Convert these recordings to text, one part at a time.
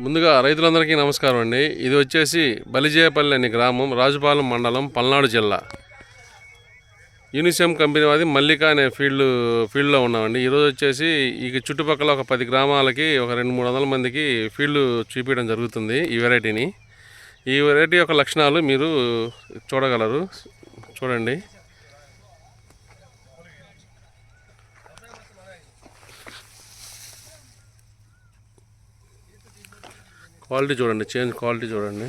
ముందుగా రైతులందరికీ నమస్కారం అండి. ఇది వచ్చేసి బలిజేపల్లి అనే గ్రామం, రాజుపాలెం మండలం, పల్నాడు జిల్లా. యూనిసెమ్ కంపెనీ వాది మల్లిక అనే ఫీల్డ్లో ఉన్నామండి. ఈరోజు వచ్చేసి ఈ చుట్టుపక్కల ఒక 10 గ్రామాలకి ఒక 200-300 మందికి ఫీల్డ్ చూపించడం జరుగుతుంది. ఈ వెరైటీ యొక్క లక్షణాలు మీరు చూడగలరు. చూడండి. క్వాలిటీ చూడండి, చేంజ్ క్వాలిటీ చూడండి.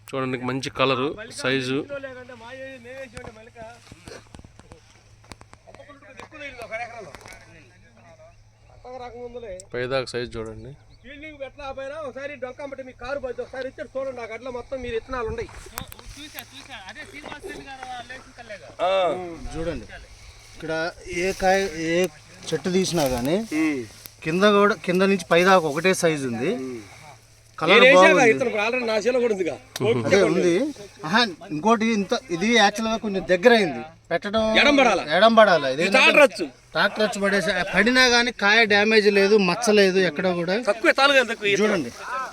చూడండి, మంచి కలరు, సైజు. పైదాకా సైజు చూడండి. చూడండి, ఇక్కడ ఏ చెట్టు తీసినా కానీ కింద నుంచి పైదాకా ఒకటే సైజు ఉంది. కలర్ ఉంది. ఇంకోటి ఇది యాక్చువల్ గా కొంచెం దగ్గర అయింది పెట్టడం, ఎడం పడాలి. ట్రాక్టర్ వచ్చి పడేసి పడినా గానీ కాయ డ్యామేజ్ లేదు, మచ్చ లేదు ఎక్కడ కూడా. చూడండి,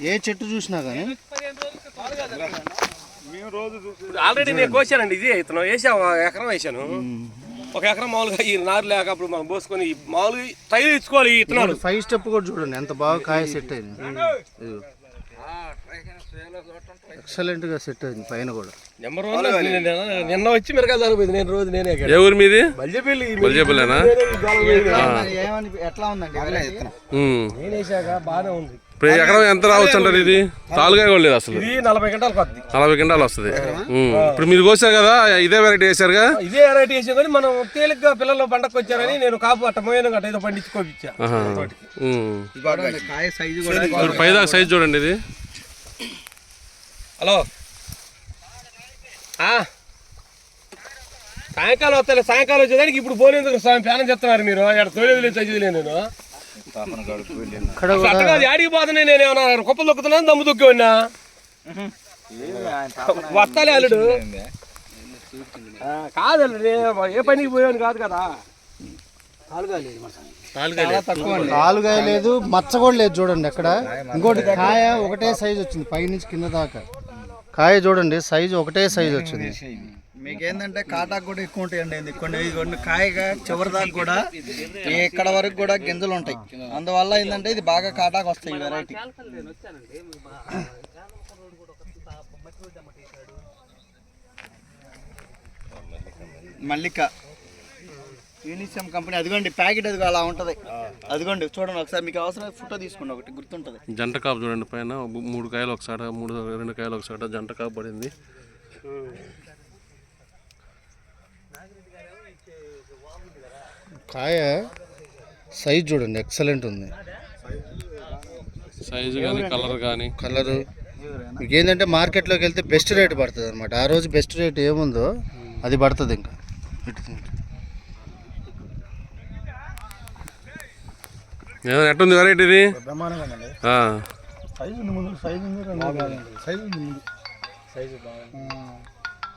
ఏ చెట్టు చూసినా గానీ. ఆల్రెడీ నేను కోసానండి. ఇది ఇతను వేసాను, ఎకరం వేసాను. ఒక ఎకరం మామూలుగా ఈ నారు లేక అప్పుడు మనం పోసుకొని మామూలుగా తైలు ఇచ్చుకోవాలి. ఇతను 5 స్టెప్ కూడా చూడండి ఎంత బాగా కాయ సెట్ అయింది. ఎక్సలెంట్ గా సెట్ అయింది పైన కూడా. నిన్న వచ్చి మిరగా జరిపోయింది. నేను రోజు నేనే. ఏ ఊరు మీది? బలిజేపల్లినా? ఎట్లా ఉందండి? నేనేసాక బాగానే ఉంది. ఎకరం ఎంత రావచ్చు అంటారు? ఇది తాలుగా కూడా లేదు అసలు. 40 క్వింటాలు వస్తుంది. 40 క్వింటాలు వస్తుంది. ఇప్పుడు మీరు కోసారు కదా, ఇదే వెరైటీ వేసారుగా? ఇదే వెరైటీ వేసాం కానీ మనం తేలిగ్గా పిల్లలు పండకు వచ్చారని నేను కాపు అట్ట మోయను గట్ట ఏదో పండించుకోపించా. పైదాకా సైజు చూడండి. ఇది హలో, సాయంకాలం వస్తా. సాయంకాలం వచ్చేదానికి ఇప్పుడు పోలేందుకు ప్యానం చెప్తున్నారు మీరు. ఇక్కడ తోలేదు చదివిలే. నేను ఆడికి పోతున్నాయి. నేను ఏమన్నా కుప్పలు దొక్కుతున్నాను, దమ్ము దొక్కివన్నా వస్తాలే అల్లుడు. కాదు అల్లుడు, ఏ పనికి పోయాను కాదు కదా. కాలుగాయ లేదు, మచ్చ కూడా లేదు. చూడండి అక్కడ. ఇంకోటి కాయ ఒకటే సైజు వచ్చింది పై నుంచి కింద దాకా. కాయ చూడండి, సైజు ఒకటే సైజు వచ్చింది. మీకు ఏంటంటే కాటాకు కూడా ఎక్కువ ఉంటాయండి. కొన్ని కాయగా చివరి దాకా కూడా ఇక్కడ వరకు కూడా గింజలు ఉంటాయి. అందువల్ల ఏంటంటే ఇది బాగా కాటాకు వస్తాయి. వెరైటీ మల్లిక యూనిసెమ్ కంపెనీ. అదిగోండి ప్యాకెట్, అదిగో అలా ఉంటుంది. అదిగోండి చూడండి ఒకసారి, మీకు అవసరం ఫోటో తీసుకోండి, ఒకటి గుర్తుంటుంది. జంట కాపు చూడండి. పైన 3 కాయలు ఒకసారి, 2 కాయలు ఒకసారి జంట కాపు పడింది. కాయ సైజ్ చూడండి, ఎక్సలెంట్ ఉంది. సైజు కానీ కలరు మీకు ఏంటంటే మార్కెట్లోకి వెళ్తే బెస్ట్ రేట్ పడుతుంది అనమాట. ఆ రోజు బెస్ట్ రేట్ ఏముందో అది పడుతుంది. ఇంకా ఎట్టుంది వెరైటీ ఇది? సైజు ఉంది, సైజు ఉంది, సైజు బాగా